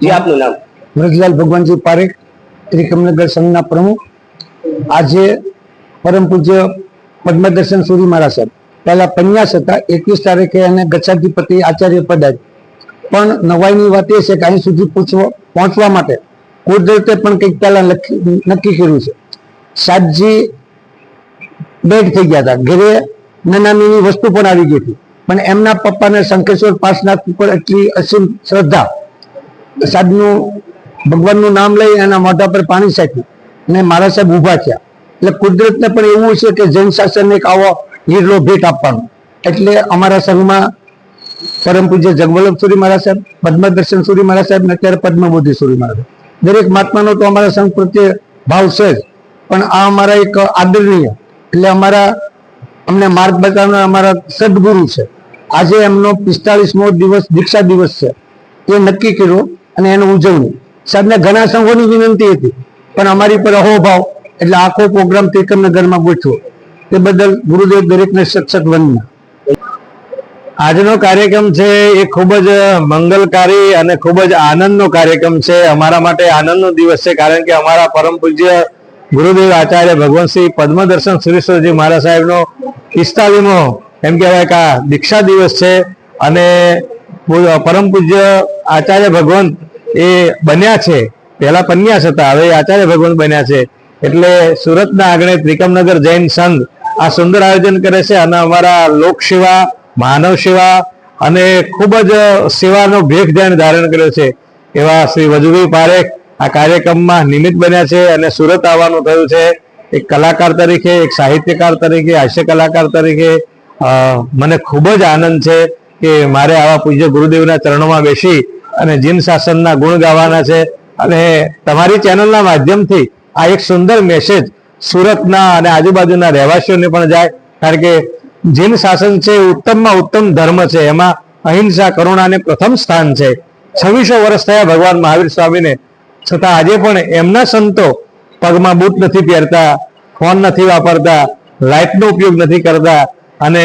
जी आपનું નામ? વ્રજલાલ ભગવાનજી પારેખ, ત્રિકમનગર સંઘના પ્રમુખ। આજે પરમ પૂજ્ય પદ્મદર્શન સુરી મહારાજ સાહેબ પહેલા પન્યાસ હતા, 21 તારીખે એને ગચ્છાધિપતિ આચાર્ય પધાર્યા। પણ નવાઈની વાત એ છે કે અહીં સુધી પહોંચવા માટે કુદરતે પણ કંઈક પહેલા નક્કી કર્યું છે। સાહેબજી ડેડ થઈ ગયા હતા, ઘરે નાની વસ્તુ પણ આવી ગઈ હતી, પણ એમના પપ્પાને શંખેશ્વર પાર્શ્વનાથ ઉપર એટલી અસીમ શ્રદ્ધા, સાહેબનું ભગવાનનું નામ લઈ એના મોઢા પર પાણી સાચ્યું અને મહારાજ સાહેબ ઊભા થયા। એટલે કુદરતને પણ એવું છે કે જૈન શાસનને એક આવો હીરો ભેટ આપવાનો। એટલે અમારા સંઘમાં પરમ પૂજ્ય જગવલ્લભ સુરી મહારાજ સાહેબ, પદ્મદર્શન સુરી મહારાજ સાહેબ ને અત્યારે પદ્મબોધિ સુરી મહારાજ સાહેબ, દરેક મહાત્માનો તો અમારા સંઘ પ્રત્યે ભાવ છે જ, પણ આ અમારા એક આદરણીય, એટલે અમને માર્ગ બતાવનાર અમારા સદગુરુ છે। આજે એમનો 45મો દિવસ દીક્ષા દિવસ છે, એ નક્કી કર્યો અને એની ઉજવણી સાહેબને ઘણા સંઘોની વિનંતી હતી, પણ અમારી પર અહોભાવ એટલે આખો પ્રોગ્રામ ત્રિકમનગરમાં ગોઠવ્યો। તે બદલ ગુરુદેવ દરેકને સત વંદના। આજનો કાર્યક્રમ છે એ ખૂબ જ મંગલકારી અને ખૂબ જ આનંદનો કાર્યક્રમ છે। અમારા માટે આનંદનો દિવસ છે, કારણ કે અમારા પરમ પૂજ્ય ગુરુદેવ આચાર્ય ભગવાન શ્રી પદ્મદર્શન સુરેશ્વરજી મહારાજ સાહેબનો 45મો એમ કહેવાય કે દીક્ષા દિવસ છે। અને પરમ પૂજ્ય આચાર્ય ભગવાન એ બન્યા છે, પહેલા પન્યાસ હતા, હવે આચાર્ય ભગવાન બન્યા છે। એટલે સુરતના આંગણે ત્રિકમનગર જૈન સંઘ આ સુંદર આયોજન કરે છે અને અમારા લોક સેવા, માનવ સેવા અને ખૂબ જ સેવાનો ભેખ ધ્યાન ધારણ કર્યો છે એવા શ્રી વજુભાઈ પારેખ આ કાર્યક્રમમાં નિમિત્ત બન્યા છે અને સુરત આવવાનું થયું છે। એક કલાકાર તરીકે, એક સાહિત્યકાર તરીકે, હાસ્ય કલાકાર તરીકે મને ખૂબ જ આનંદ છે કે મારે આવા પૂજ્ય ગુરુદેવના ચરણોમાં બેસી અને જીન શાસનના ગુણ ગાવાના છે। અને તમારી ચેનલના માધ્યમથી આ એક સુંદર મેસેજ સુરતના અને આજુબાજુના રહેવાસીઓને પણ જાય, કારણ કે જીન શાસન છે ઉત્તમમાં ઉત્તમ ધર્મ છે, એમાં અહિંસા કરુણાને પ્રથમ સ્થાન છે। 2600 વર્ષ થયા ભગવાન મહાવીર સ્વામીને, છતાં આજે પણ એમના સંતો પગમાં બૂટ નથી પહેરતા, ફોન નથી વાપરતા, લાઇટનો ઉપયોગ નથી કરતા અને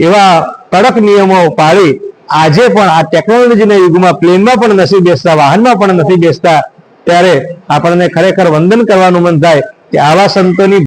એવા કડક નિયમો પાળી આજે પણ આ ટેકનોલોજીના યુગમાં પ્લેનમાં પણ નથી બેસતા, વાહનમાં પણ નથી બેસતા, ત્યારે આપણને ખરેખર વંદન કરવાનું મન થાય કે આવા સંતોની